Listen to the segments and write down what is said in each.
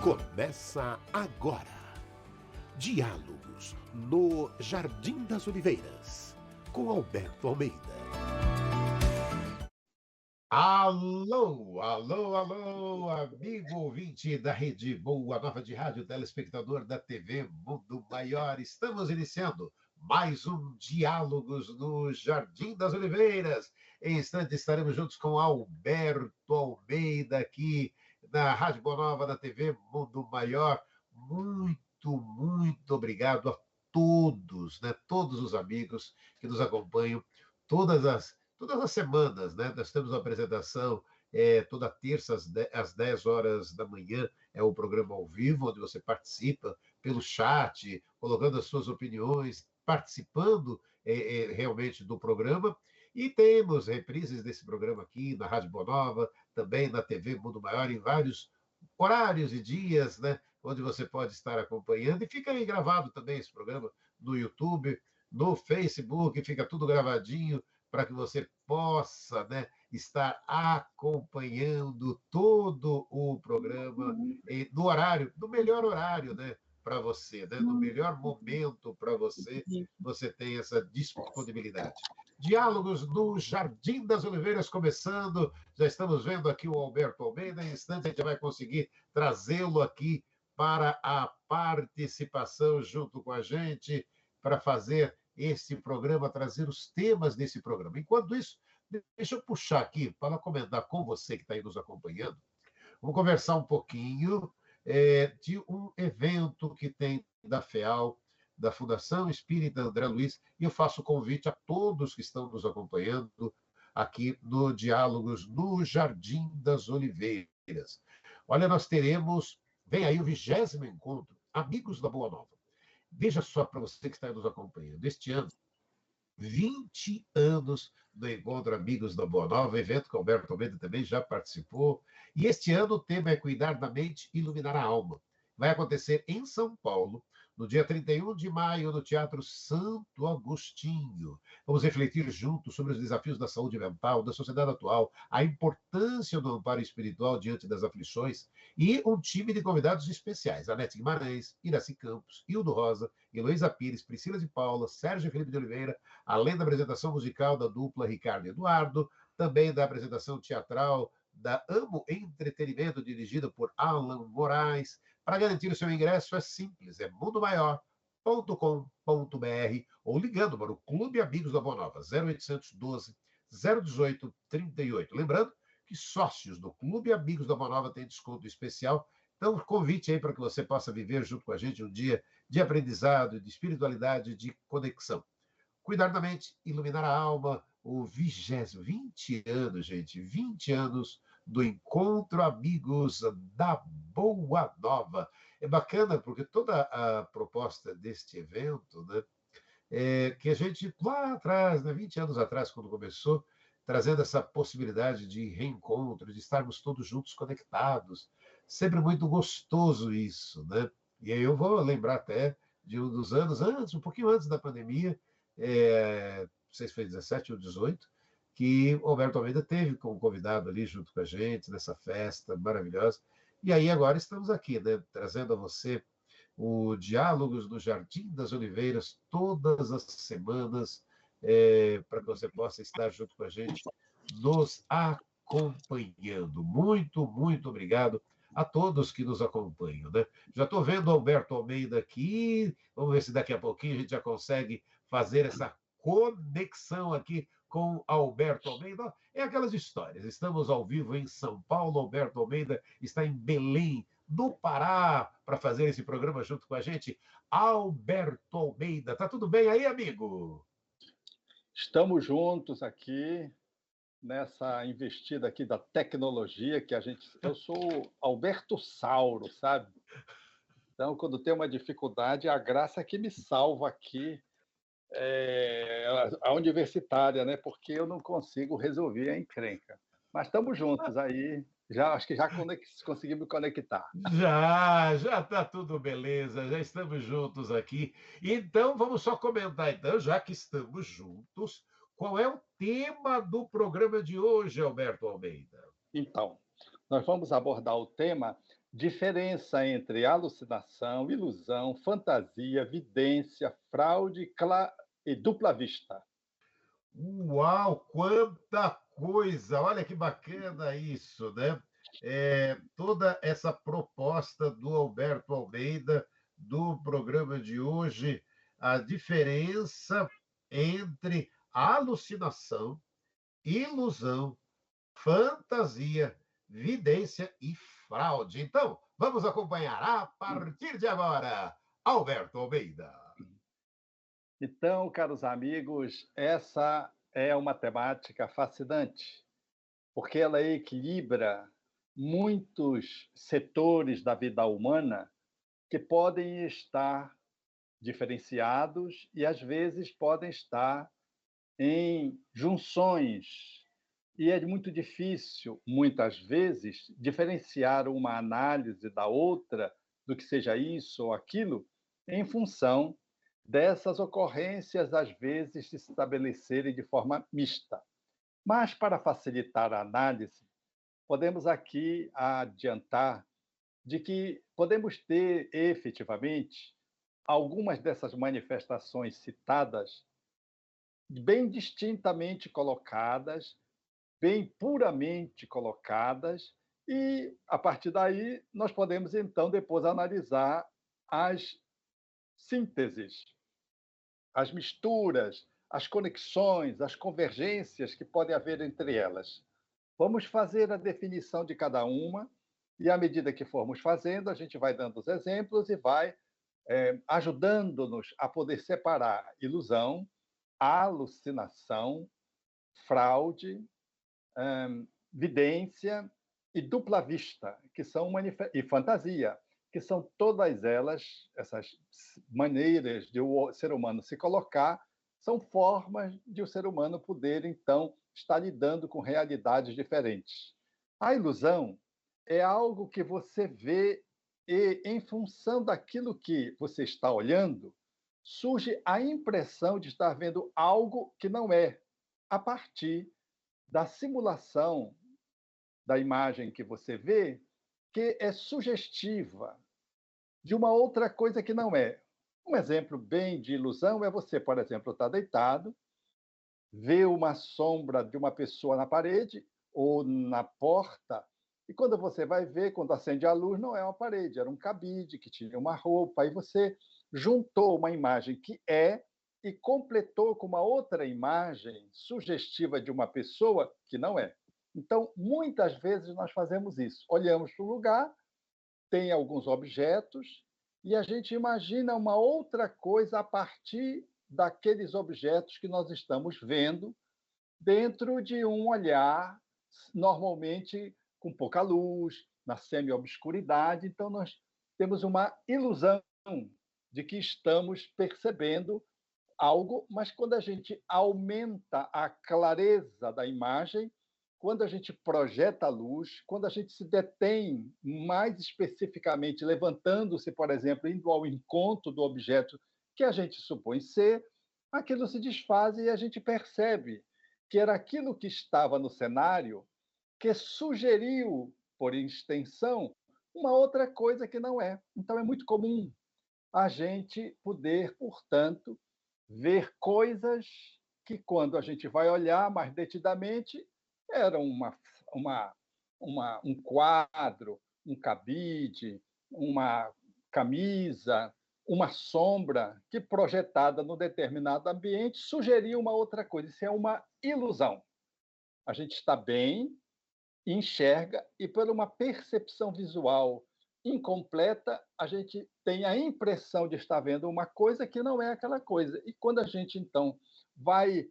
Começa agora. Diálogos no Jardim das Oliveiras, com Alberto Almeida. Alô, alô, alô, amigo ouvinte da Rede Boa Nova de Rádio, telespectador da TV Mundo Maior. Estamos iniciando mais um Diálogos no Jardim das Oliveiras. Em instante estaremos juntos com Alberto Almeida aqui na Rádio Boa Nova, da TV Mundo Maior. Muito obrigado a todos, né? Todos os amigos que nos acompanham todas as semanas, né? Nós temos uma apresentação toda terça às 10 horas da manhã, é o programa ao vivo, onde você participa pelo chat, colocando as suas opiniões, participando realmente do programa. E temos reprises desse programa aqui na Rádio Boa Nova, também na TV Mundo Maior, em vários horários e dias, né? Onde você pode estar acompanhando. E fica aí gravado também esse programa no YouTube, no Facebook, fica tudo gravadinho, para que você possa, né, estar acompanhando todo o programa no horário, no melhor horário, né, para você, né, no melhor momento para você, você tem essa disponibilidade. Diálogos no Jardim das Oliveiras começando, já estamos vendo aqui o Alberto Almeida, em instante a gente vai conseguir trazê-lo aqui para a participação junto com a gente, para fazer esse programa, trazer os temas desse programa. Enquanto isso, deixa eu puxar aqui para comentar com você que está aí nos acompanhando. Vamos conversar um pouquinho de um evento que tem da FEAL, da Fundação Espírita André Luiz, e eu faço convite a todos que estão nos acompanhando aqui no Diálogos no Jardim das Oliveiras. Olha, nós teremos, vem aí o 20º encontro, Amigos da Boa Nova. Veja só, para você que está nos acompanhando, este ano, 20 anos do Encontro Amigos da Boa Nova, evento que o Alberto Almeida também já participou. E este ano o tema é Cuidar da Mente e Iluminar a Alma. Vai acontecer em São Paulo, no dia 31 de maio, no Teatro Santo Agostinho. Vamos refletir juntos sobre os desafios da saúde mental, da sociedade atual, a importância do amparo espiritual diante das aflições e um time de convidados especiais. Anete Guimarães, Iraci Campos, Hildo Rosa, Heloísa Pires, Priscila de Paula, Sérgio Felipe de Oliveira, além da apresentação musical da dupla Ricardo e Eduardo, também da apresentação teatral da Amo Entretenimento, dirigida por Alan Moraes. Para garantir o seu ingresso é simples, é mundomaior.com.br ou ligando para o Clube Amigos da Boa Nova, 0812 018 38. Lembrando que sócios do Clube Amigos da Boa Nova têm desconto especial. Então, convite aí para que você possa viver junto com a gente um dia de aprendizado, de espiritualidade, de conexão. Cuidar da mente, iluminar a alma, o 20 anos, gente, 20 anos do Encontro Amigos da Boa Nova. É bacana porque toda a proposta deste evento, né, que a gente, lá atrás, né, 20 anos atrás, quando começou, trazendo essa possibilidade de reencontro, de estarmos todos juntos conectados. Sempre muito gostoso isso, né? E aí eu vou lembrar até de um dos anos antes, um pouquinho antes da pandemia, não sei se foi 17 ou 18, que o Alberto Almeida teve como convidado ali junto com a gente, nessa festa maravilhosa. E aí agora estamos aqui, né, trazendo a você o Diálogos no Jardim das Oliveiras, todas as semanas, para que você possa estar junto com a gente, nos acompanhando. Muito obrigado a todos que nos acompanham, né? Já estou vendo o Alberto Almeida aqui, vamos ver se daqui a pouquinho a gente já consegue fazer essa conexão aqui com Alberto Almeida. É aquelas histórias, estamos ao vivo em São Paulo, Alberto Almeida está em Belém, no Pará, para fazer esse programa junto com a gente. Alberto Almeida, tá tudo bem aí, amigo? Estamos juntos aqui, nessa investida aqui da tecnologia, que eu sou Alberto Sauro, sabe? Então, quando tem uma dificuldade, a graça é que me salva aqui, a universitária, né? Porque eu não consigo resolver a encrenca. Mas estamos juntos aí, acho que já conseguimos conectar. Já está tudo beleza, já estamos juntos aqui. Então, vamos só comentar, então, já que estamos juntos, qual é o tema do programa de hoje, Alberto Almeida? Então, nós vamos abordar o tema diferença entre alucinação, ilusão, fantasia, vidência, fraude e dupla vista. Uau, quanta coisa! Olha que bacana isso, né? Toda essa proposta do Alberto Almeida, do programa de hoje, a diferença entre alucinação, ilusão, fantasia, vidência e fraude. Então, vamos acompanhar a partir de agora, Alberto Almeida. Então, caros amigos, essa é uma temática fascinante, porque ela equilibra muitos setores da vida humana que podem estar diferenciados e, às vezes, podem estar em junções. E é muito difícil, muitas vezes, diferenciar uma análise da outra, do que seja isso ou aquilo, em função dessas ocorrências, às vezes, se estabelecerem de forma mista. Mas, para facilitar a análise, podemos aqui adiantar de que podemos ter, efetivamente, algumas dessas manifestações citadas bem distintamente colocadas, bem puramente colocadas, e, a partir daí, nós podemos, então, depois analisar as sínteses, as misturas, as conexões, as convergências que podem haver entre elas. Vamos fazer a definição de cada uma, e, à medida que formos fazendo, a gente vai dando os exemplos e vai ajudando-nos a poder separar ilusão, alucinação, fraude, vidência e dupla vista, que são e fantasia, que são todas elas, essas maneiras de o ser humano se colocar, são formas de o ser humano poder, então, estar lidando com realidades diferentes. A ilusão é algo que você vê e, em função daquilo que você está olhando, surge a impressão de estar vendo algo que não é, a partir da simulação da imagem que você vê, que é sugestiva de uma outra coisa que não é. Um exemplo bem de ilusão é você, por exemplo, estar deitado, ver uma sombra de uma pessoa na parede ou na porta, e quando você vai ver, quando acende a luz, não é uma parede, era um cabide que tinha uma roupa, e você juntou uma imagem que é e completou com uma outra imagem sugestiva de uma pessoa que não é. Então, muitas vezes nós fazemos isso. Olhamos para o lugar, tem alguns objetos, e a gente imagina uma outra coisa a partir daqueles objetos que nós estamos vendo, dentro de um olhar, normalmente com pouca luz, na semi-obscuridade. Então, nós temos uma ilusão de que estamos percebendo algo, mas quando a gente aumenta a clareza da imagem, quando a gente projeta a luz, quando a gente se detém mais especificamente, levantando-se, por exemplo, indo ao encontro do objeto que a gente supõe ser, aquilo se desfaz e a gente percebe que era aquilo que estava no cenário que sugeriu, por extensão, uma outra coisa que não é. Então, é muito comum a gente poder, portanto, ver coisas que, quando a gente vai olhar mais detidamente, eram um quadro, um cabide, uma camisa, uma sombra que, projetada no determinado ambiente, sugeria uma outra coisa. Isso é uma ilusão. A gente está bem, enxerga, e por uma percepção visual incompleta, a gente tem a impressão de estar vendo uma coisa que não é aquela coisa. E quando a gente, então, vai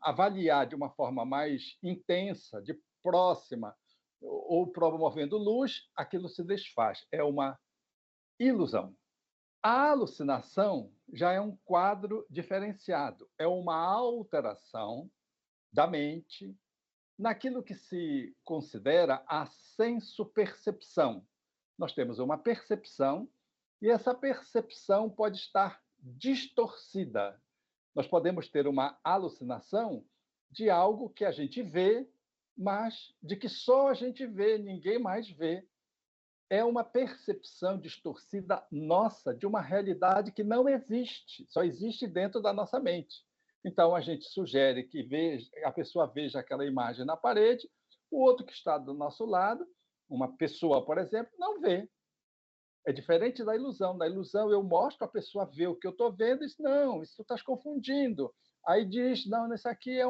avaliar de uma forma mais intensa, de próxima, ou promovendo luz, aquilo se desfaz. É uma ilusão. A alucinação já é um quadro diferenciado, é uma alteração da mente naquilo que se considera a senso-percepção. Nós temos uma percepção e essa percepção pode estar distorcida. Nós podemos ter uma alucinação de algo que a gente vê, mas de que só a gente vê, ninguém mais vê. é uma percepção distorcida nossa de uma realidade que não existe, só existe dentro da nossa mente. Então, a gente sugere que a pessoa veja aquela imagem na parede, o outro que está do nosso lado, uma pessoa, por exemplo, não vê. É diferente da ilusão. Na ilusão, eu mostro, a pessoa vê o que eu estou vendo e diz, não, isso tu estás confundindo. Aí diz, não, isso aqui é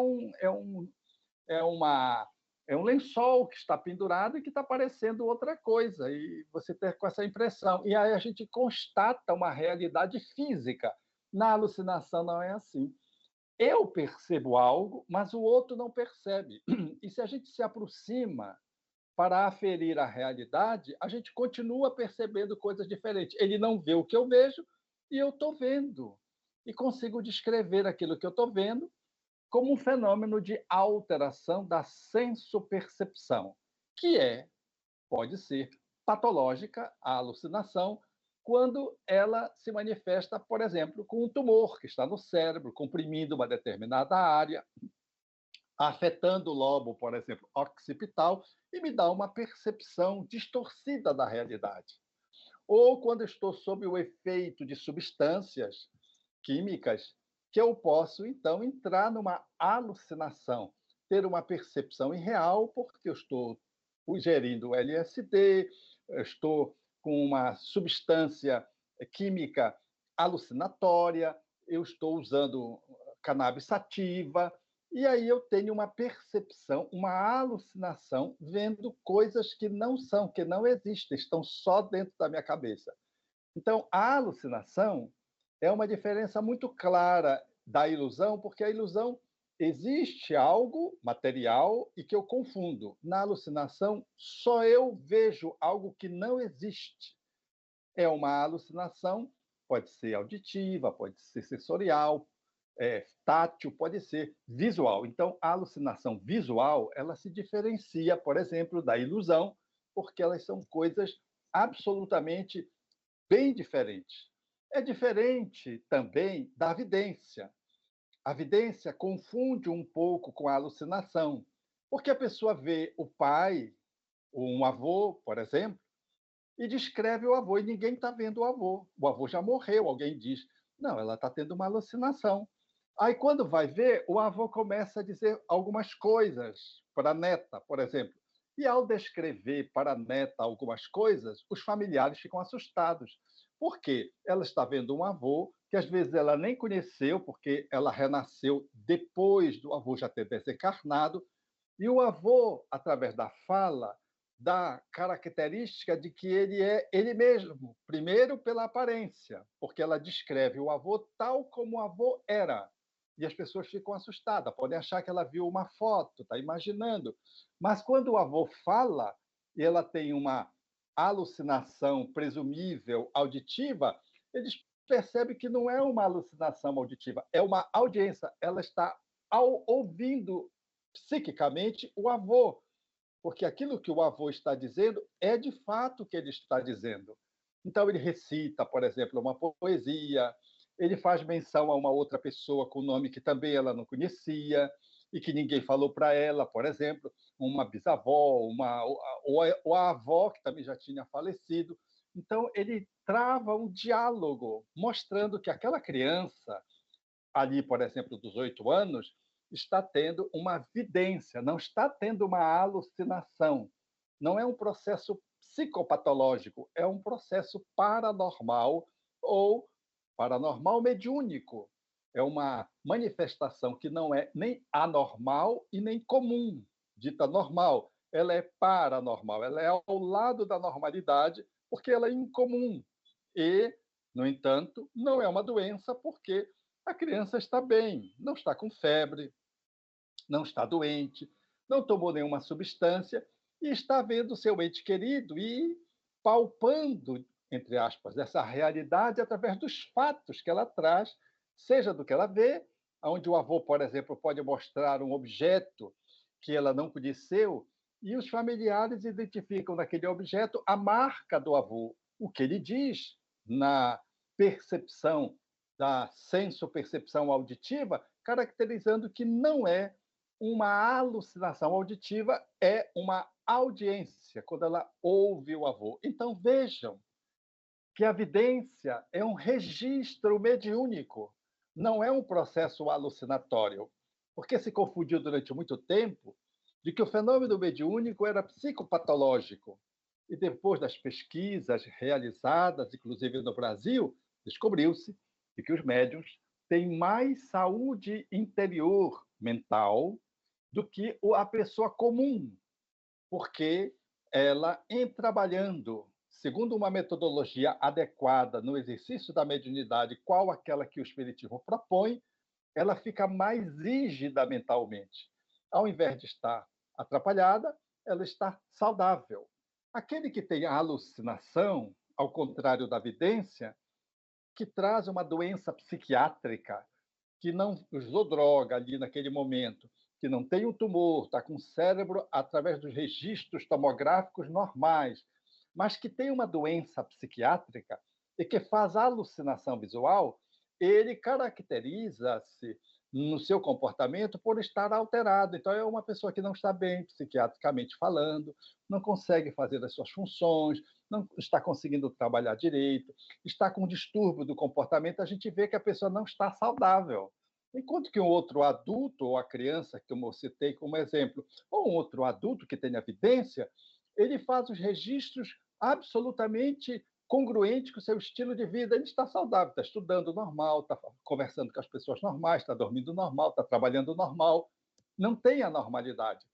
uma é um lençol que está pendurado e que está parecendo outra coisa, e você ter com essa impressão. E aí a gente constata uma realidade física. Na alucinação não é assim. Eu percebo algo, mas o outro não percebe. E se a gente se aproxima para aferir a realidade, a gente continua percebendo coisas diferentes. Ele não vê o que eu vejo e eu estou vendo. E consigo descrever aquilo que eu estou vendo como um fenômeno de alteração da sensopercepção, que pode ser patológica, a alucinação, quando ela se manifesta, por exemplo, com um tumor que está no cérebro, comprimindo uma determinada área, afetando o lobo, por exemplo, occipital, e me dá uma percepção distorcida da realidade. Ou quando estou sob o efeito de substâncias químicas, que eu posso, então, entrar numa alucinação, ter uma percepção irreal, porque eu estou ingerindo LSD, eu estou com uma substância química alucinatória, eu estou usando cannabis sativa, e aí eu tenho uma percepção, uma alucinação, vendo coisas que não são, que não existem, estão só dentro da minha cabeça. Então, a alucinação é uma diferença muito clara da ilusão, porque a ilusão existe algo material e que eu confundo. Na alucinação, só eu vejo algo que não existe. É uma alucinação, pode ser auditiva, pode ser sensorial, tátil, pode ser visual. Então, a alucinação visual, ela se diferencia, por exemplo, da ilusão, porque elas são coisas absolutamente bem diferentes. É diferente também da vidência. A vidência confunde um pouco com a alucinação, porque a pessoa vê o pai, ou um avô, por exemplo, e descreve o avô, e ninguém está vendo o avô. O avô já morreu, alguém diz, não, ela está tendo uma alucinação. Aí, quando vai ver, o avô começa a dizer algumas coisas para a neta, por exemplo. E, ao descrever para a neta algumas coisas, os familiares ficam assustados. Por quê? Ela está vendo um avô que, às vezes, ela nem conheceu, porque ela renasceu depois do avô já ter desencarnado, e o avô, através da fala, dá característica de que ele é ele mesmo, primeiro pela aparência, porque ela descreve o avô tal como o avô era. E as pessoas ficam assustadas, podem achar que ela viu uma foto, está imaginando. Mas quando o avô fala, e ela tem uma alucinação presumível auditiva, eles percebem que não é uma alucinação auditiva, é uma audiência. Ela está ouvindo psiquicamente o avô, porque aquilo que o avô está dizendo é de fato o que ele está dizendo. Então, ele recita, por exemplo, uma poesia, ele faz menção a uma outra pessoa com nome que também ela não conhecia e que ninguém falou para ela, por exemplo, uma bisavó, ou a avó, que também já tinha falecido. Então, ele trava um diálogo, mostrando que aquela criança, ali, por exemplo, dos 8 anos, está tendo uma vidência, não está tendo uma alucinação. Não é um processo psicopatológico, é um processo paranormal ou paranormal mediúnico. É uma manifestação que não é nem anormal e nem comum, dita normal. Ela é paranormal, ela é ao lado da normalidade, porque ela é incomum. E, no entanto, não é uma doença, porque a criança está bem, não está com febre, não está doente, não tomou nenhuma substância e está vendo seu ente querido e palpando, entre aspas, essa realidade através dos fatos que ela traz, seja do que ela vê, onde o avô, por exemplo, pode mostrar um objeto que ela não conheceu e os familiares identificam naquele objeto a marca do avô, o que ele diz na percepção da sensopercepção auditiva, caracterizando que não é uma alucinação auditiva, é uma audiência, quando ela ouve o avô. Então, vejam que a vidência é um registro mediúnico, não é um processo alucinatório, porque se confundiu durante muito tempo de que o fenômeno mediúnico era psicopatológico. E depois das pesquisas realizadas, inclusive no Brasil, descobriu-se de que os médiuns têm mais saúde interior mental do que a pessoa comum, porque ela, em trabalhando segundo uma metodologia adequada no exercício da mediunidade, qual aquela que o Espiritismo propõe, ela fica mais rígida mentalmente. Ao invés de estar atrapalhada, ela está saudável. Aquele que tem a alucinação, ao contrário da vidência, que traz uma doença psiquiátrica, que não usou droga ali naquele momento, que não tem um tumor, está com o cérebro através dos registros tomográficos normais, mas que tem uma doença psiquiátrica e que faz alucinação visual, ele caracteriza-se no seu comportamento por estar alterado. Então, é uma pessoa que não está bem psiquiatricamente falando, não consegue fazer as suas funções, não está conseguindo trabalhar direito, está com distúrbio do comportamento, a gente vê que a pessoa não está saudável. Enquanto que um outro adulto, ou a criança, que eu citei como exemplo, ou um outro adulto que tem evidência, ele faz os registros absolutamente congruentes com o seu estilo de vida. Ele está saudável, está estudando normal, está conversando com as pessoas normais, está dormindo normal, está trabalhando normal. Não tem anormalidade.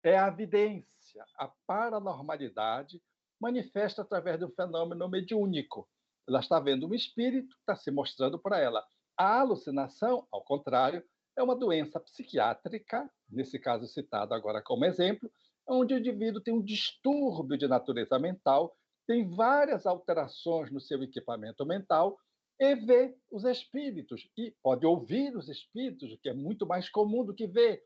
É a evidência, a paranormalidade manifesta através de um fenômeno mediúnico. Ela está vendo um espírito, está se mostrando para ela. A alucinação, ao contrário, é uma doença psiquiátrica, nesse caso citado agora como exemplo, onde o indivíduo tem um distúrbio de natureza mental, tem várias alterações no seu equipamento mental e vê os espíritos, e pode ouvir os espíritos, o que é muito mais comum do que ver.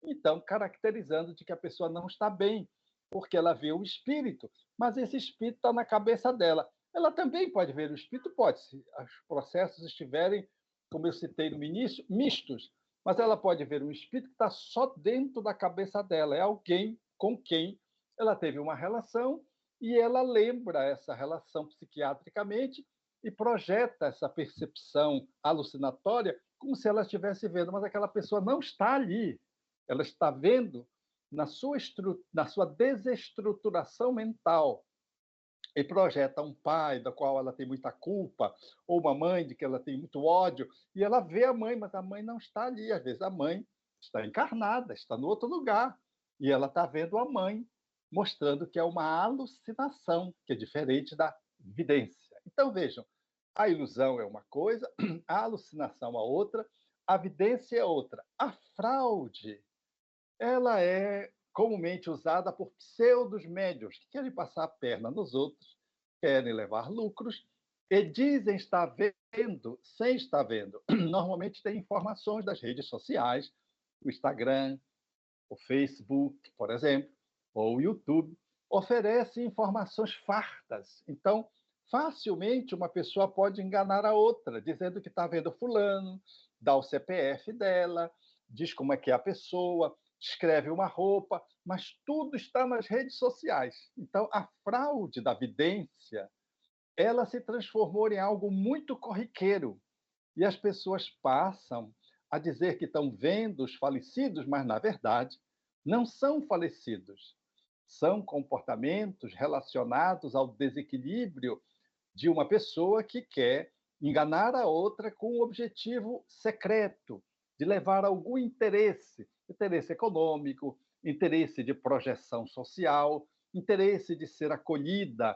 Então, caracterizando de que a pessoa não está bem, porque ela vê o espírito, mas esse espírito está na cabeça dela. Ela também pode ver o espírito? Pode, se os processos estiverem, como eu citei no início, mistos, mas ela pode ver um espírito que está só dentro da cabeça dela, é alguém com quem ela teve uma relação e ela lembra essa relação psiquiatricamente e projeta essa percepção alucinatória como se ela estivesse vendo, mas aquela pessoa não está ali. Ela está vendo na sua desestruturação mental e projeta um pai da qual ela tem muita culpa, ou uma mãe de que ela tem muito ódio, e ela vê a mãe, mas a mãe não está ali. Às vezes a mãe está encarnada, está no outro lugar, e ela está vendo a mãe, mostrando que é uma alucinação, que é diferente da vidência. Então, vejam, a ilusão é uma coisa, a alucinação é outra, a vidência é outra. A fraude, ela é comumente usada por pseudos médios que querem passar a perna nos outros, querem levar lucros e dizem estar vendo sem estar vendo. Normalmente tem informações das redes sociais, o Instagram, o Facebook, por exemplo, ou o YouTube, oferece informações fartas. Então, facilmente uma pessoa pode enganar a outra, dizendo que está vendo fulano, dá o CPF dela, diz como é que é a pessoa, escreve uma roupa, mas tudo está nas redes sociais. Então, a fraude da vidência, ela se transformou em algo muito corriqueiro e as pessoas passam a dizer que estão vendo os falecidos, mas, na verdade, não são falecidos. São comportamentos relacionados ao desequilíbrio de uma pessoa que quer enganar a outra com um objetivo secreto, de levar algum interesse, interesse econômico, interesse de projeção social, interesse de ser acolhida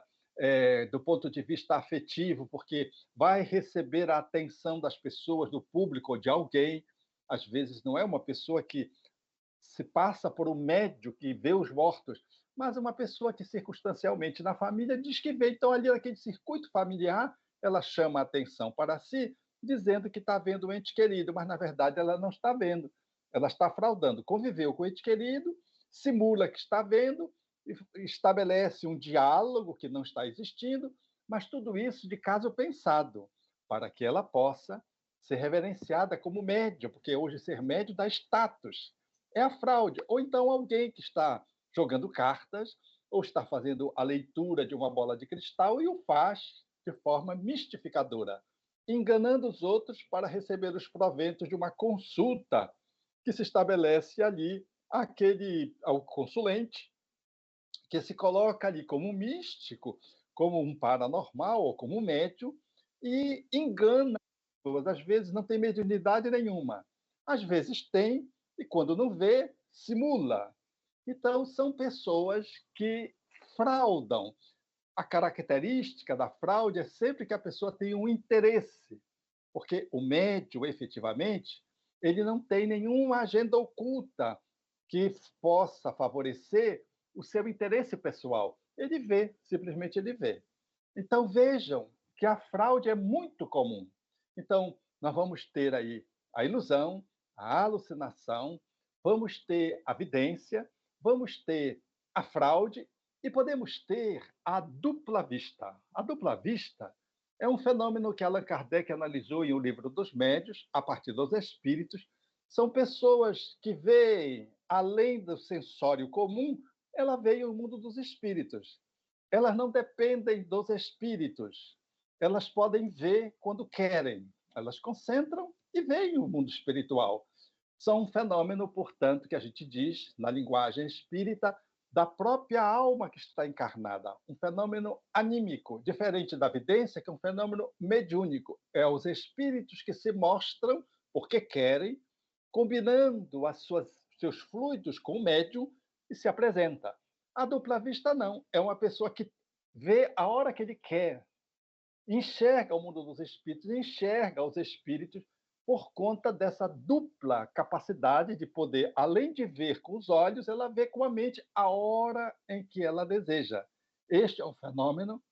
do ponto de vista afetivo, porque vai receber a atenção das pessoas, do público ou de alguém. Às vezes não é uma pessoa que se passa por um médium que vê os mortos, mas uma pessoa que circunstancialmente na família diz que vê. Então, ali naquele circuito familiar, ela chama a atenção para si, dizendo que está vendo um ente querido, mas na verdade ela não está vendo. Ela está fraudando. Conviveu com o ente querido, simula que está vendo, estabelece um diálogo que não está existindo, mas tudo isso de caso pensado, para que ela possa ser reverenciada como médium, porque hoje ser médium dá status. É a fraude. Ou então alguém que está jogando cartas, ou está fazendo a leitura de uma bola de cristal e o faz de forma mistificadora, enganando os outros para receber os proventos de uma consulta que se estabelece ali ao consulente, que se coloca ali como um místico, como um paranormal ou como um médium, e engana as pessoas. Às vezes não tem mediunidade nenhuma, às vezes tem, e quando não vê, simula. Então, são pessoas que fraudam. A característica da fraude é sempre que a pessoa tem um interesse, porque o médium, efetivamente, ele não tem nenhuma agenda oculta que possa favorecer o seu interesse pessoal. Ele vê, simplesmente ele vê. Então, vejam que a fraude é muito comum. Então, nós vamos ter aí a ilusão, a alucinação, vamos ter a vidência, vamos ter a fraude e podemos ter a dupla vista. A dupla vista é um fenômeno que Allan Kardec analisou em O Livro dos Médiuns, a partir dos espíritos. São pessoas que veem, além do sensório comum, ela veio o mundo dos espíritos. Elas não dependem dos espíritos. Elas podem ver quando querem. Elas concentram e veem o mundo espiritual. São um fenômeno, portanto, que a gente diz, na linguagem espírita, da própria alma que está encarnada. Um fenômeno anímico, diferente da vidência, que é um fenômeno mediúnico. É os espíritos que se mostram porque querem, combinando seus fluidos com o médium e se apresenta. A dupla vista não. É uma pessoa que vê a hora que ele quer, enxerga o mundo dos espíritos, enxerga os espíritos por conta dessa dupla capacidade de poder, além de ver com os olhos, ela vê com a mente a hora em que ela deseja. Este é um fenômeno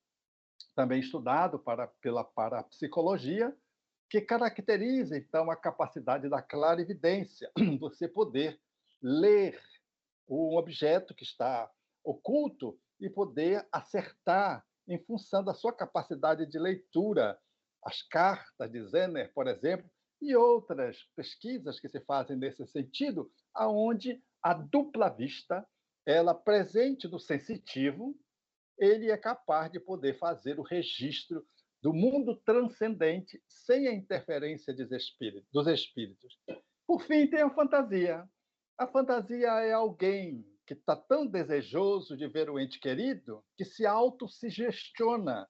também estudado pela parapsicologia, que caracteriza, então, a capacidade da clarividência, você poder ler um objeto que está oculto e poder acertar em função da sua capacidade de leitura. As cartas de Zener, por exemplo, e outras pesquisas que se fazem nesse sentido, aonde a dupla vista, ela presente no sensitivo, ele é capaz de poder fazer o registro do mundo transcendente sem a interferência dos espíritos. Por fim, tem a fantasia. A fantasia é alguém que está tão desejoso de ver o ente querido que se autossugestiona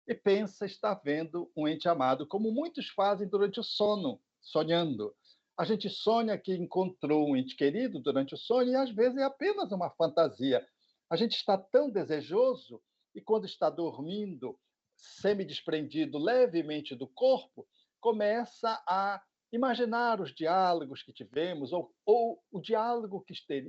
e pensa estar vendo um ente amado, como muitos fazem durante o sono, sonhando. A gente sonha que encontrou um ente querido durante o sonho e, às vezes, é apenas uma fantasia. A gente está tão desejoso e, quando está dormindo, semi-desprendido levemente do corpo, começa a imaginar os diálogos que tivemos, ou o diálogo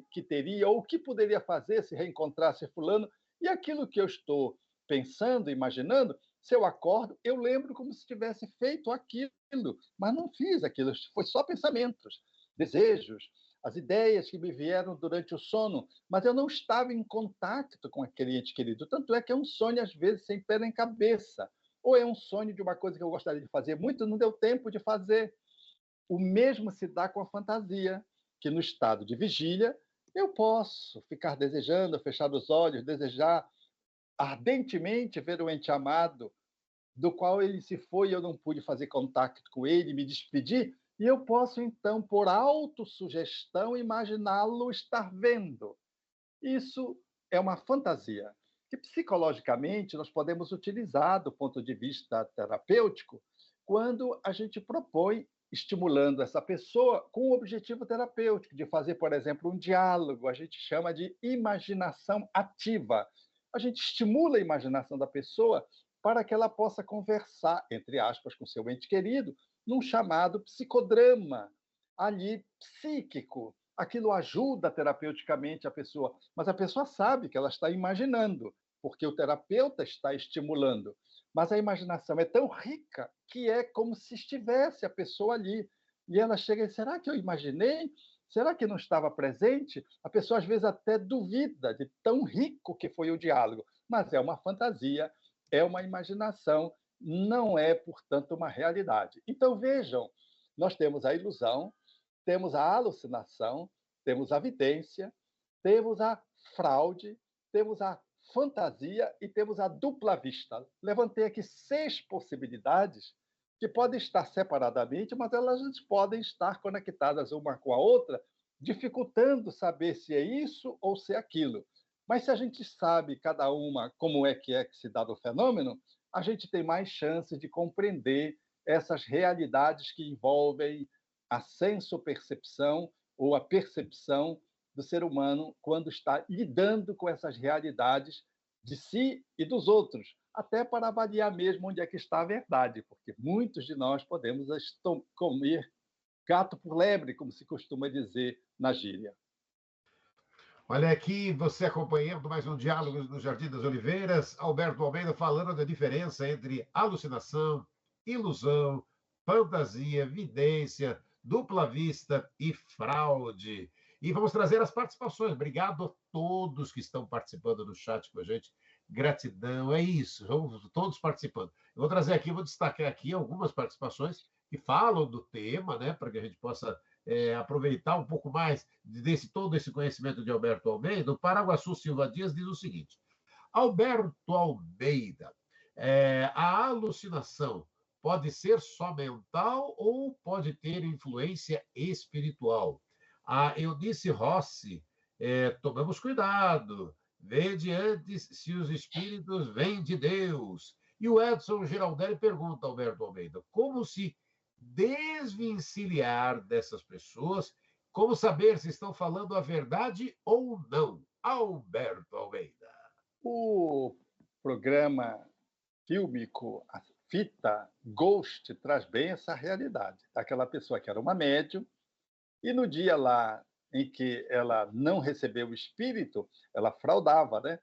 que teria, ou o que poderia fazer se reencontrasse fulano, e aquilo que eu estou pensando, imaginando, se eu acordo, eu lembro como se tivesse feito aquilo, mas não fiz aquilo, foi só pensamentos, desejos, as ideias que me vieram durante o sono, mas eu não estava em contato com aquele ente querido. Tanto é que é um sonho, às vezes, sem pé nem cabeça, ou é um sonho de uma coisa que eu gostaria de fazer muito, não deu tempo de fazer. O mesmo se dá com a fantasia, que no estado de vigília eu posso ficar desejando, fechar os olhos, desejar ardentemente ver o ente amado, do qual ele se foi e eu não pude fazer contato com ele, me despedir, e eu posso, então, por autossugestão, imaginá-lo estar vendo. Isso é uma fantasia que, psicologicamente, nós podemos utilizar do ponto de vista terapêutico quando a gente propõe, estimulando essa pessoa com um objetivo terapêutico, de fazer, por exemplo, um diálogo, a gente chama de imaginação ativa. A gente estimula a imaginação da pessoa para que ela possa conversar, entre aspas, com seu ente querido, num chamado psicodrama, ali psíquico. Aquilo ajuda terapeuticamente a pessoa, mas a pessoa sabe que ela está imaginando, porque o terapeuta está estimulando. Mas a imaginação é tão rica que é como se estivesse a pessoa ali. E ela chega e diz, será que eu imaginei? Será que não estava presente? A pessoa, às vezes, até duvida de tão rico que foi o diálogo. Mas é uma fantasia, é uma imaginação, não é, portanto, uma realidade. Então, vejam, nós temos a ilusão, temos a alucinação, temos a vidência, temos a fraude, temos a fantasia e temos a dupla vista. Levantei aqui 6 possibilidades que podem estar separadamente, mas elas podem estar conectadas uma com a outra, dificultando saber se é isso ou se é aquilo. Mas se a gente sabe cada uma como é que se dá o fenômeno, a gente tem mais chances de compreender essas realidades que envolvem a senso-percepção ou a percepção do ser humano quando está lidando com essas realidades de si e dos outros, até para avaliar mesmo onde é que está a verdade, porque muitos de nós podemos comer gato por lebre, como se costuma dizer na gíria. Olha aqui, você acompanhando mais um Diálogo no Jardim das Oliveiras, Alberto Almeida falando da diferença entre alucinação, ilusão, fantasia, vidência, dupla vista e fraude. E vamos trazer as participações. Obrigado a todos que estão participando do chat com a gente. Gratidão, é isso, vamos todos participando. Eu vou trazer aqui, vou destacar aqui algumas participações que falam do tema, né, para que a gente possa aproveitar um pouco mais todo esse conhecimento de Alberto Almeida. O Paraguaçu Silva Dias diz o seguinte: Alberto Almeida, a alucinação pode ser só mental ou pode ter influência espiritual? A Eunice Rossi, tomamos cuidado, vede antes se os espíritos vêm de Deus. E o Edson Geraldelli pergunta, Alberto Almeida, como se desvencilhar dessas pessoas, como saber se estão falando a verdade ou não? Alberto Almeida. O programa fílmico, a fita Ghost, traz bem essa realidade daquela pessoa que era uma médium e no dia lá em que ela não recebeu o espírito, ela fraudava, né?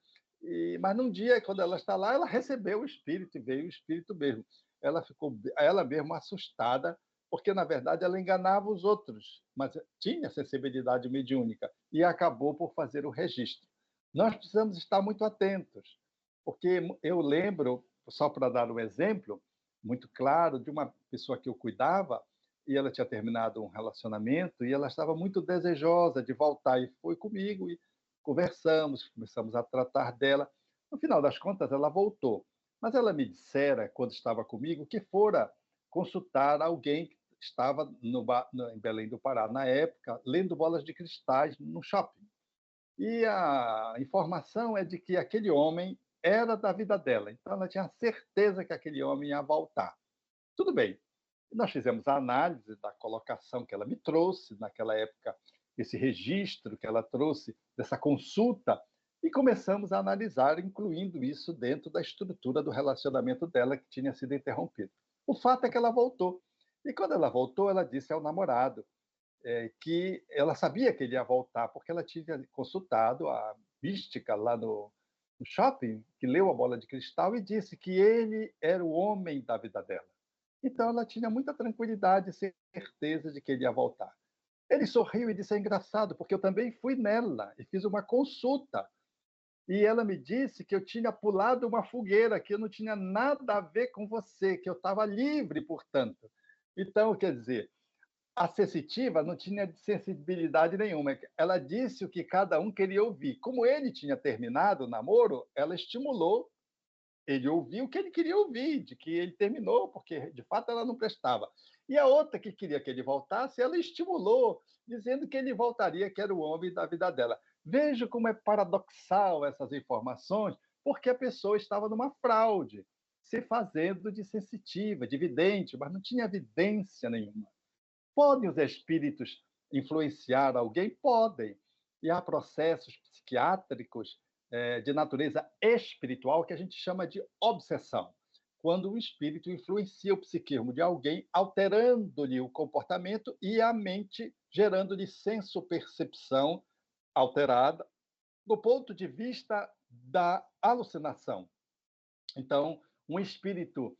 Mas num dia, quando ela está lá, ela recebeu o espírito e veio o espírito mesmo. Ela ficou, ela mesma, assustada, porque, na verdade, ela enganava os outros, mas tinha sensibilidade mediúnica e acabou por fazer o registro. Nós precisamos estar muito atentos, porque eu lembro, só para dar um exemplo muito claro, de uma pessoa que eu cuidava, e ela tinha terminado um relacionamento e ela estava muito desejosa de voltar, e foi comigo, e começamos a tratar dela. No final das contas, ela voltou. Mas ela me dissera, quando estava comigo, que fora consultar alguém que estava em Belém do Pará, na época, lendo Bolas de Cristais no shopping. E a informação é de que aquele homem era da vida dela. Então, ela tinha certeza que aquele homem ia voltar. Tudo bem. Nós fizemos a análise da colocação que ela me trouxe, naquela época, esse registro que ela trouxe, dessa consulta, e começamos a analisar, incluindo isso dentro da estrutura do relacionamento dela, que tinha sido interrompido. O fato é que ela voltou. E quando ela voltou, ela disse ao namorado que ela sabia que ele ia voltar, porque ela tinha consultado a mística lá no shopping, que leu a Bola de Cristal e disse que ele era o homem da vida dela. Então, ela tinha muita tranquilidade e certeza de que ele ia voltar. Ele sorriu e disse: é engraçado, porque eu também fui nela e fiz uma consulta. E ela me disse que eu tinha pulado uma fogueira, que eu não tinha nada a ver com você, que eu estava livre, portanto. Então, quer dizer, a sensitiva não tinha sensibilidade nenhuma. Ela disse o que cada um queria ouvir. Como ele tinha terminado o namoro, ela estimulou. Ele ouviu o que ele queria ouvir, de que ele terminou, porque, de fato, ela não prestava. E a outra que queria que ele voltasse, ela estimulou, dizendo que ele voltaria, que era o homem da vida dela. Veja como é paradoxal essas informações, porque a pessoa estava numa fraude, se fazendo de sensitiva, de vidente, mas não tinha evidência nenhuma. Podem os espíritos influenciar alguém? Podem. E há processos psiquiátricos de natureza espiritual que a gente chama de obsessão, quando o espírito influencia o psiquismo de alguém, alterando-lhe o comportamento e a mente, gerando-lhe senso-percepção alterada, do ponto de vista da alucinação. Então, um espírito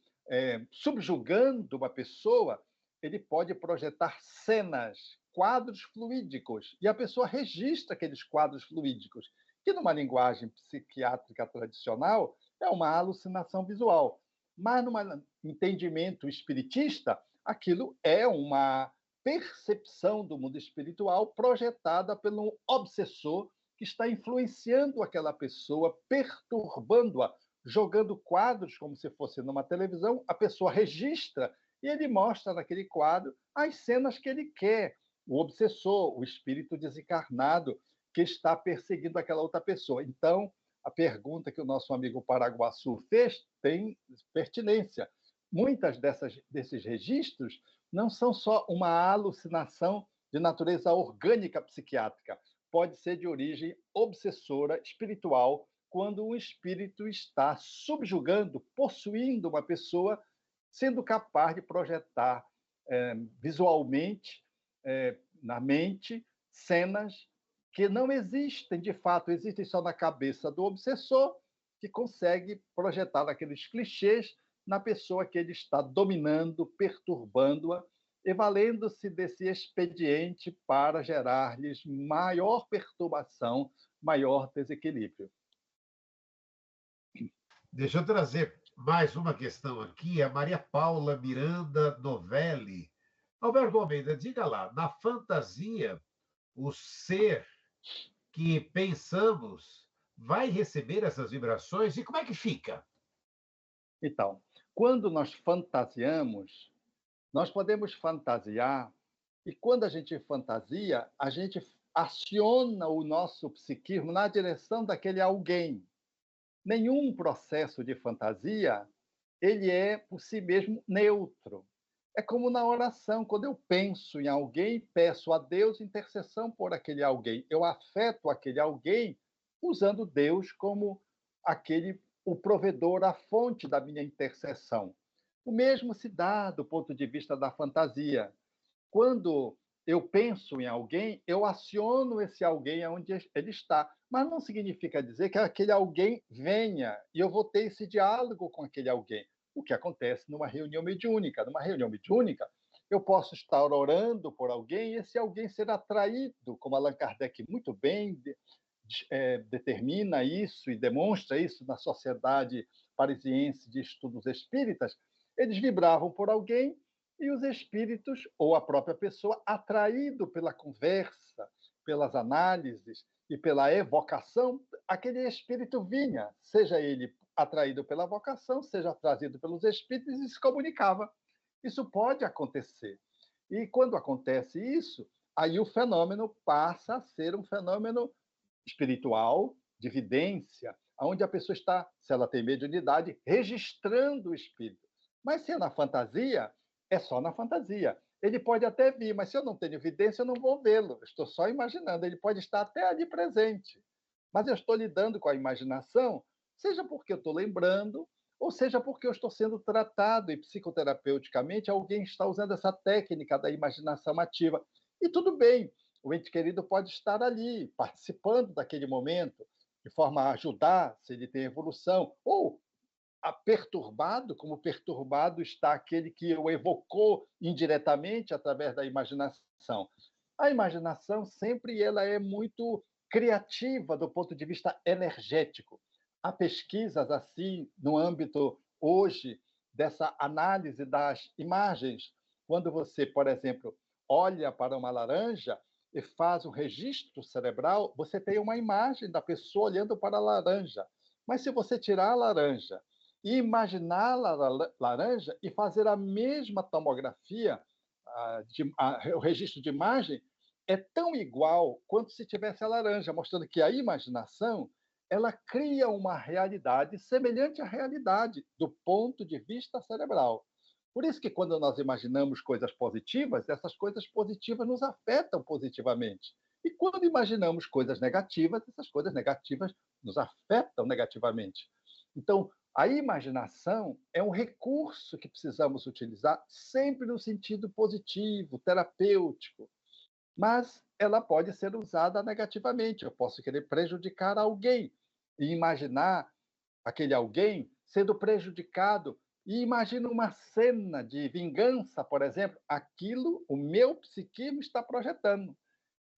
subjugando uma pessoa, ele pode projetar cenas, quadros fluídicos, e a pessoa registra aqueles quadros fluídicos, que numa linguagem psiquiátrica tradicional é uma alucinação visual. Mas num entendimento espiritista, aquilo é uma percepção do mundo espiritual projetada pelo obsessor que está influenciando aquela pessoa, perturbando-a, jogando quadros como se fosse numa televisão, a pessoa registra e ele mostra naquele quadro as cenas que ele quer. O obsessor, o espírito desencarnado que está perseguindo aquela outra pessoa. Então, a pergunta que o nosso amigo Paraguaçu fez tem pertinência. Muitas desses registros não são só uma alucinação de natureza orgânica psiquiátrica, pode ser de origem obsessora espiritual, quando um espírito está subjugando, possuindo uma pessoa, sendo capaz de projetar visualmente, na mente, cenas que não existem de fato, existem só na cabeça do obsessor, que consegue projetar aqueles clichês na pessoa que ele está dominando, perturbando-a, e valendo-se desse expediente para gerar-lhes maior perturbação, maior desequilíbrio. Deixa eu trazer mais uma questão aqui, a Maria Paula Miranda Novelli. Alberto Almeida, diga lá, na fantasia, o ser que pensamos vai receber essas vibrações e como é que fica? Então, quando nós fantasiamos, nós podemos fantasiar, e quando a gente fantasia, a gente aciona o nosso psiquismo na direção daquele alguém. Nenhum processo de fantasia, ele é por si mesmo neutro. É como na oração, quando eu penso em alguém, peço a Deus intercessão por aquele alguém. Eu afeto aquele alguém usando Deus como o provedor, a fonte da minha intercessão. O mesmo se dá do ponto de vista da fantasia. Quando eu penso em alguém, eu aciono esse alguém onde ele está. Mas não significa dizer que aquele alguém venha e eu vou ter esse diálogo com aquele alguém. O que acontece numa reunião mediúnica. Numa reunião mediúnica, eu posso estar orando por alguém e esse alguém ser atraído, como Allan Kardec muito bem determina isso e demonstra isso na Sociedade Parisiense de Estudos Espíritas. Eles vibravam por alguém e os espíritos, ou a própria pessoa, atraído pela conversa, pelas análises e pela evocação, aquele espírito vinha, seja ele atraído pela vocação, seja trazido pelos espíritos, e se comunicava. Isso pode acontecer. E quando acontece isso, aí o fenômeno passa a ser um fenômeno espiritual, de vidência, onde a pessoa está, se ela tem mediunidade, registrando o espírito. Mas se é na fantasia, é só na fantasia. Ele pode até vir, mas se eu não tenho evidência, eu não vou vê-lo. Estou só imaginando. Ele pode estar até ali presente. Mas eu estou lidando com a imaginação, seja porque eu estou lembrando, ou seja porque eu estou sendo tratado e psicoterapeuticamente alguém está usando essa técnica da imaginação ativa. E tudo bem, o ente querido pode estar ali, participando daquele momento, de forma a ajudar, se ele tem evolução, ou perturbado, como perturbado está aquele que o evocou indiretamente através da imaginação. A imaginação sempre ela é muito criativa do ponto de vista energético. Há pesquisas assim no âmbito hoje dessa análise das imagens. Quando você, por exemplo, olha para uma laranja e faz um registro cerebral, você tem uma imagem da pessoa olhando para a laranja. Mas se você tirar a laranja e imaginar a laranja e fazer a mesma tomografia, o registro de imagem é tão igual quanto se tivesse a laranja, mostrando que a imaginação ela cria uma realidade semelhante à realidade do ponto de vista cerebral. Por isso que quando nós imaginamos coisas positivas, essas coisas positivas nos afetam positivamente. E quando imaginamos coisas negativas, essas coisas negativas nos afetam negativamente. Então, a imaginação é um recurso que precisamos utilizar sempre no sentido positivo, terapêutico, mas ela pode ser usada negativamente. Eu posso querer prejudicar alguém e imaginar aquele alguém sendo prejudicado e imagino uma cena de vingança, por exemplo, aquilo o meu psiquismo está projetando.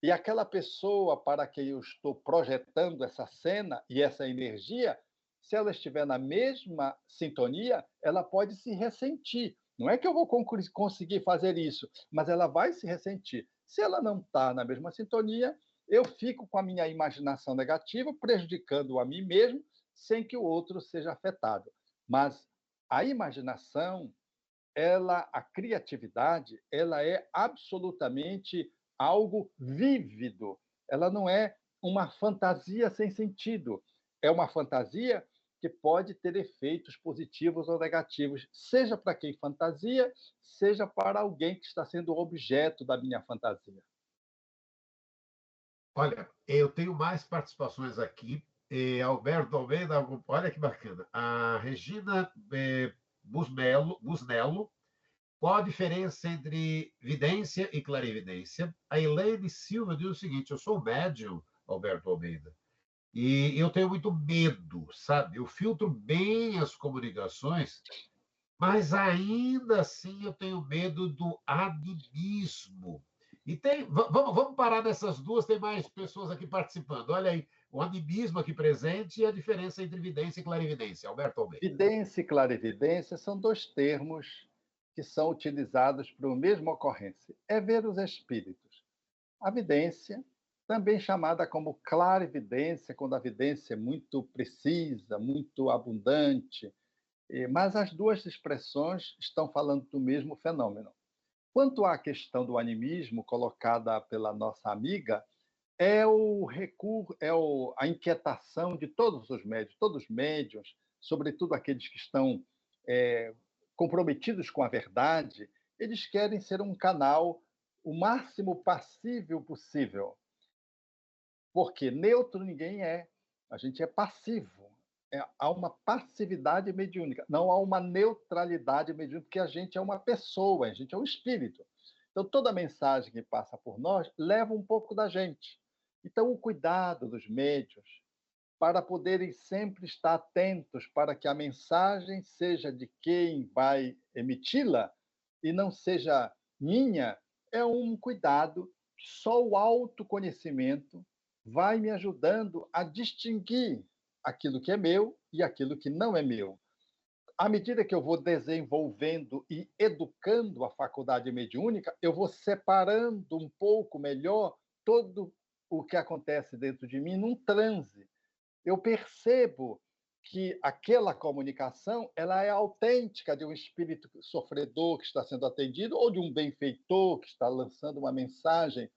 E aquela pessoa para quem eu estou projetando essa cena e essa energia, se ela estiver na mesma sintonia, ela pode se ressentir. Não é que eu vou conseguir fazer isso, mas ela vai se ressentir. Se ela não está na mesma sintonia, eu fico com a minha imaginação negativa, prejudicando a mim mesmo, sem que o outro seja afetado. Mas a imaginação, a criatividade, ela é absolutamente algo vívido. Ela não é uma fantasia sem sentido. É uma fantasia que pode ter efeitos positivos ou negativos, seja para quem fantasia, seja para alguém que está sendo objeto da minha fantasia. Olha, eu tenho mais participações aqui. Alberto Almeida, olha que bacana. A Regina Busnello, qual a diferença entre vidência e clarividência? A Elaine Silva diz o seguinte: eu sou médium, Alberto Almeida, e eu tenho muito medo, sabe? Eu filtro bem as comunicações, mas ainda assim eu tenho medo do animismo. E vamos parar nessas duas, tem mais pessoas aqui participando. Olha aí, o animismo aqui presente e a diferença entre vidência e clarividência. Alberto Almeida. Vidência e clarividência são dois termos que são utilizados para a mesma ocorrência. É ver os espíritos. A vidência, também chamada como clarividência, quando a vidência é muito precisa, muito abundante, mas as duas expressões estão falando do mesmo fenômeno. Quanto à questão do animismo colocada pela nossa amiga, é o recurso, a inquietação de todos os médiuns, sobretudo aqueles que estão é, comprometidos com a verdade, eles querem ser um canal o máximo passível possível, porque neutro ninguém é, a gente é passivo. Há uma passividade mediúnica, não há uma neutralidade mediúnica, porque a gente é uma pessoa, a gente é um espírito. Então, toda mensagem que passa por nós leva um pouco da gente. Então, o cuidado dos médiuns para poderem sempre estar atentos para que a mensagem seja de quem vai emiti-la e não seja minha, é um cuidado que só o autoconhecimento vai me ajudando a distinguir aquilo que é meu e aquilo que não é meu. À medida que eu vou desenvolvendo e educando a faculdade mediúnica, eu vou separando um pouco melhor todo o que acontece dentro de mim num transe. Eu percebo que aquela comunicação ela é autêntica de um espírito sofredor que está sendo atendido ou de um benfeitor que está lançando uma mensagem,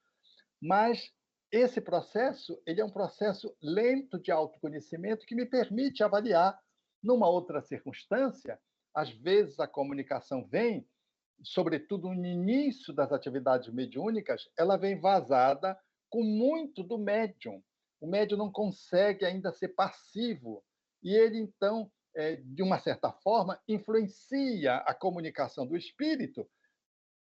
mas esse processo ele é um processo lento de autoconhecimento que me permite avaliar numa outra circunstância. Às vezes a comunicação vem, sobretudo no início das atividades mediúnicas, ela vem vazada com muito do médium. O médium não consegue ainda ser passivo e ele, então, de uma certa forma, influencia a comunicação do espírito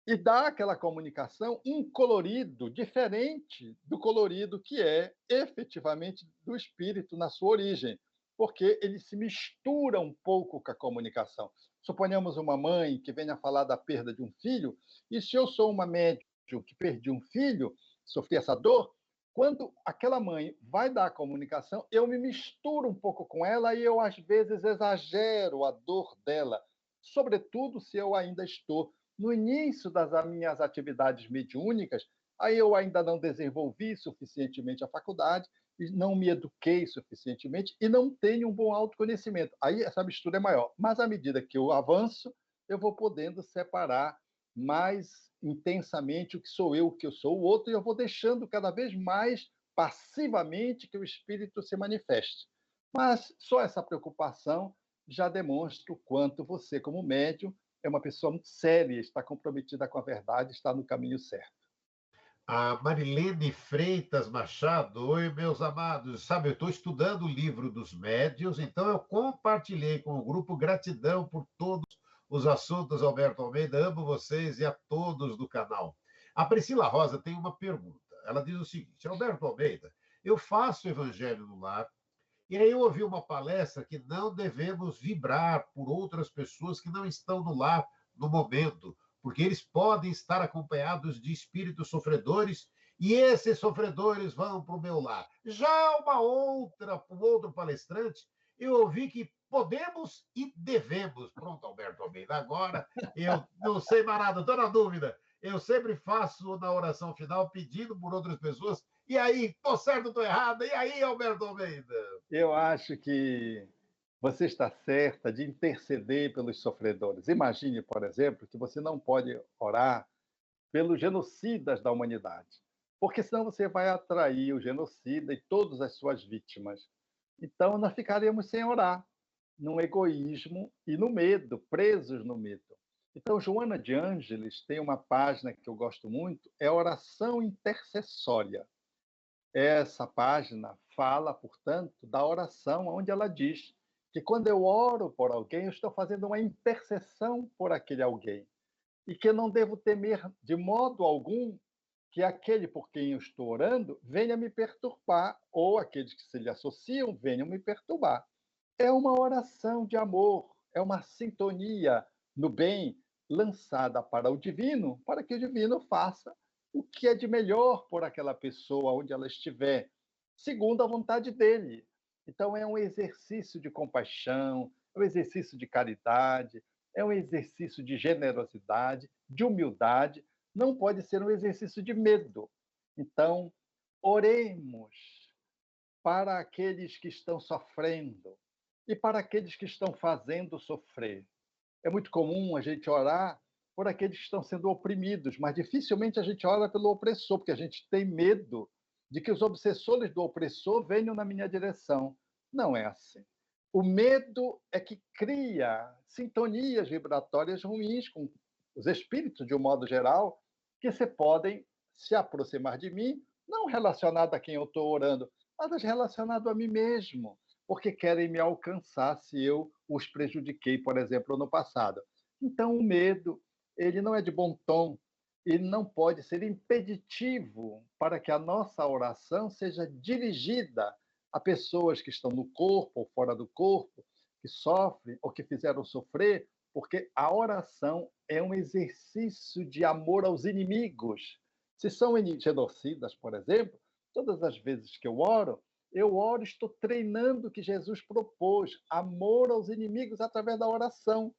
e dá àquela comunicação um colorido diferente do colorido que é efetivamente do espírito na sua origem, porque ele se mistura um pouco com a comunicação. Suponhamos uma mãe que venha falar da perda de um filho, e se eu sou uma médium que perdi um filho, sofri essa dor, quando aquela mãe vai dar a comunicação, eu me misturo um pouco com ela e eu, às vezes, exagero a dor dela, sobretudo se eu ainda estou no início das minhas atividades mediúnicas, aí eu ainda não desenvolvi suficientemente a faculdade, não me eduquei suficientemente e não tenho um bom autoconhecimento. Aí essa mistura é maior. Mas à medida que eu avanço, eu vou podendo separar mais intensamente o que sou eu, o que eu sou o outro, e eu vou deixando cada vez mais passivamente que o espírito se manifeste. Mas só essa preocupação já demonstra o quanto você, como médium, é uma pessoa muito séria, está comprometida com a verdade, está no caminho certo. A Marilene Freitas Machado, oi, meus amados. Sabe, eu estou estudando o livro dos médiuns, então eu compartilhei com o grupo. Gratidão por todos os assuntos, Alberto Almeida. Amo vocês e a todos do canal. A Priscila Rosa tem uma pergunta. Ela diz o seguinte: Alberto Almeida, eu faço Evangelho no Lar, e aí eu ouvi uma palestra que não devemos vibrar por outras pessoas que não estão no lar no momento, porque eles podem estar acompanhados de espíritos sofredores e esses sofredores vão para o meu lar. Já um outro palestrante, eu ouvi que podemos e devemos. Pronto, Alberto Almeida, agora eu não sei mais nada, estou na dúvida. Eu sempre faço na oração final pedindo por outras pessoas E aí, estou certo ou estou errado? E aí, Alberto Almeida? Eu acho que você está certa de interceder pelos sofredores. Imagine, por exemplo, que você não pode orar pelos genocidas da humanidade, porque senão você vai atrair o genocida e todas as suas vítimas. Então, nós ficaríamos sem orar, no egoísmo e no medo, presos no medo. Então, Joana de Ângeles tem uma página que eu gosto muito, é Oração Intercessória. Essa página fala, portanto, da oração, onde ela diz que quando eu oro por alguém, eu estou fazendo uma intercessão por aquele alguém e que eu não devo temer de modo algum que aquele por quem eu estou orando venha me perturbar ou aqueles que se lhe associam venham me perturbar. É uma oração de amor, é uma sintonia no bem lançada para o divino, para que o divino faça o que é de melhor por aquela pessoa onde ela estiver, segundo a vontade dele. Então é um exercício de compaixão, é um exercício de caridade, é um exercício de generosidade, de humildade, não pode ser um exercício de medo. Então, oremos para aqueles que estão sofrendo e para aqueles que estão fazendo sofrer. É muito comum a gente orar por aqueles que estão sendo oprimidos, mas dificilmente a gente ora pelo opressor, porque a gente tem medo de que os obsessores do opressor venham na minha direção. Não é assim. O medo é que cria sintonias vibratórias ruins com os espíritos, de um modo geral, que se podem se aproximar de mim, não relacionado a quem eu estou orando, mas relacionado a mim mesmo, porque querem me alcançar se eu os prejudiquei, por exemplo, no passado. Então, o medo, ele não é de bom tom, ele não pode ser impeditivo para que a nossa oração seja dirigida a pessoas que estão no corpo ou fora do corpo, que sofrem ou que fizeram sofrer, porque a oração é um exercício de amor aos inimigos. Se são genocidas, por exemplo, todas as vezes que eu oro, estou treinando o que Jesus propôs, amor aos inimigos através da oração.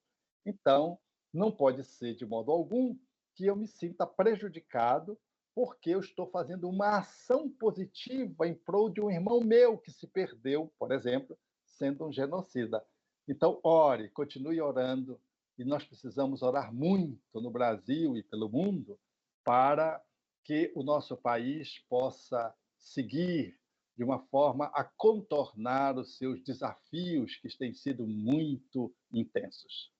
Então, não pode ser de modo algum que eu me sinta prejudicado porque eu estou fazendo uma ação positiva em prol de um irmão meu que se perdeu, por exemplo, sendo um genocida. Então, ore, continue orando, e nós precisamos orar muito no Brasil e pelo mundo para que o nosso país possa seguir de uma forma a contornar os seus desafios que têm sido muito intensos.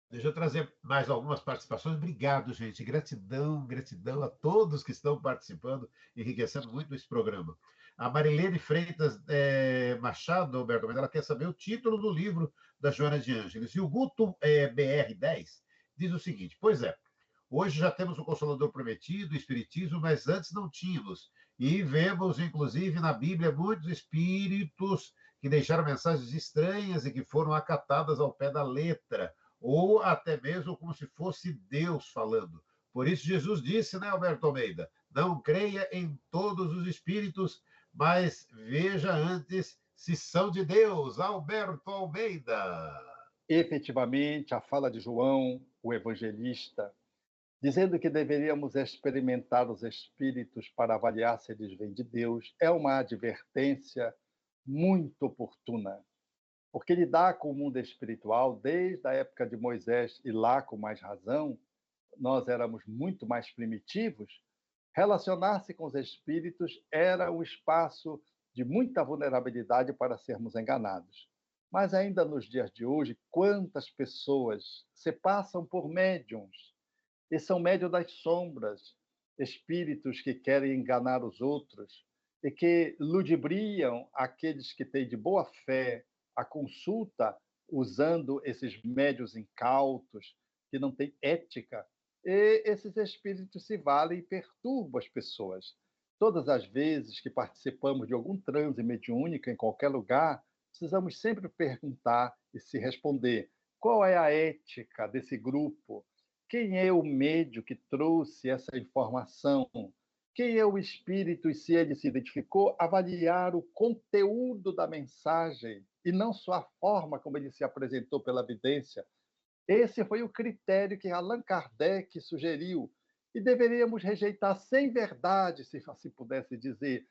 Deixa eu trazer mais algumas participações. Obrigado, gente. Gratidão, gratidão a todos que estão participando, enriquecendo muito esse programa. A Marilene Freitas Machado, Alberto, ela quer saber o título do livro da Joana de Ângeles. E o Guto BR10 diz o seguinte: pois é, hoje já temos o Consolador Prometido, o Espiritismo, mas antes não tínhamos. E vemos, inclusive, na Bíblia, muitos espíritos que deixaram mensagens estranhas e que foram acatadas ao pé da letra, ou até mesmo como se fosse Deus falando. Por isso Jesus disse, né, Alberto Almeida? Não creia em todos os espíritos, mas veja antes se são de Deus. Alberto Almeida. Efetivamente, a fala de João, o evangelista, dizendo que deveríamos experimentar os espíritos para avaliar se eles vêm de Deus, é uma advertência muito oportuna, porque lidar com o mundo espiritual, desde a época de Moisés e lá com mais razão, nós éramos muito mais primitivos, relacionar-se com os espíritos era um espaço de muita vulnerabilidade para sermos enganados. Mas ainda nos dias de hoje, quantas pessoas se passam por médiums e são médios das sombras, espíritos que querem enganar os outros e que ludibriam aqueles que têm de boa fé a consulta usando esses médios incautos, que não têm ética, e esses espíritos se valem e perturbam as pessoas. Todas as vezes que participamos de algum transe mediúnico em qualquer lugar, precisamos sempre perguntar e se responder: qual é a ética desse grupo? Quem é o médium que trouxe essa informação? Quem é o espírito e se ele se identificou? Avaliar o conteúdo da mensagem e não só a forma como ele se apresentou pela evidência. Esse foi o critério que Allan Kardec sugeriu, e deveríamos rejeitar sem verdade, se assim pudesse dizer,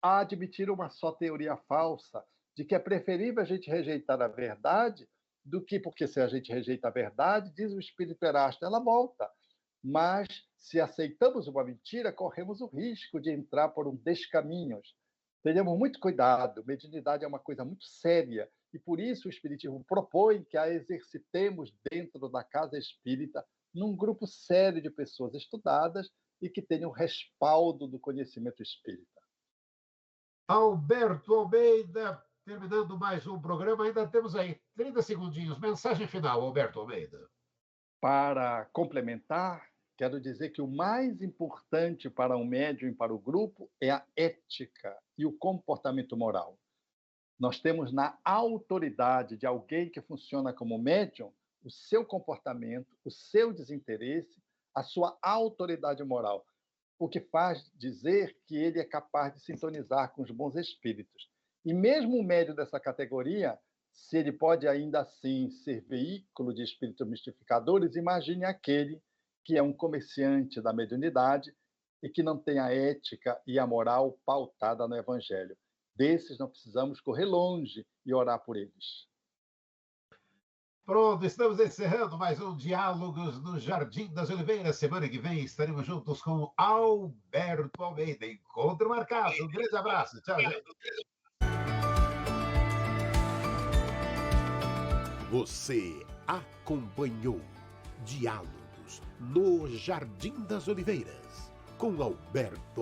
a admitir uma só teoria falsa, de que é preferível a gente rejeitar a verdade do que, porque se a gente rejeita a verdade, diz o espírito Erasto, ela volta. Mas, se aceitamos uma mentira, corremos o risco de entrar por um descaminhos. Tenhamos muito cuidado, mediunidade é uma coisa muito séria, e por isso o Espiritismo propõe que a exercitemos dentro da casa espírita, num grupo sério de pessoas estudadas e que tenham respaldo do conhecimento espírita. Alberto Almeida, terminando mais um programa, ainda temos aí 30 segundinhos. Mensagem final, Alberto Almeida. Para complementar, quero dizer que o mais importante para um médium e para o grupo é a ética e o comportamento moral. Nós temos na autoridade de alguém que funciona como médium o seu comportamento, o seu desinteresse, a sua autoridade moral, o que faz dizer que ele é capaz de sintonizar com os bons espíritos. E mesmo o médium dessa categoria, se ele pode ainda assim ser veículo de espíritos mistificadores, imagine aquele que é um comerciante da mediunidade e que não tem a ética e a moral pautada no Evangelho. Desses não precisamos correr longe e orar por eles. Pronto, estamos encerrando mais um Diálogos no Jardim das Oliveiras. Semana que vem estaremos juntos com Alberto Almeida. Encontro marcado. Um grande abraço. Tchau, gente. Você acompanhou Diálogos no Jardim das Oliveiras com Alberto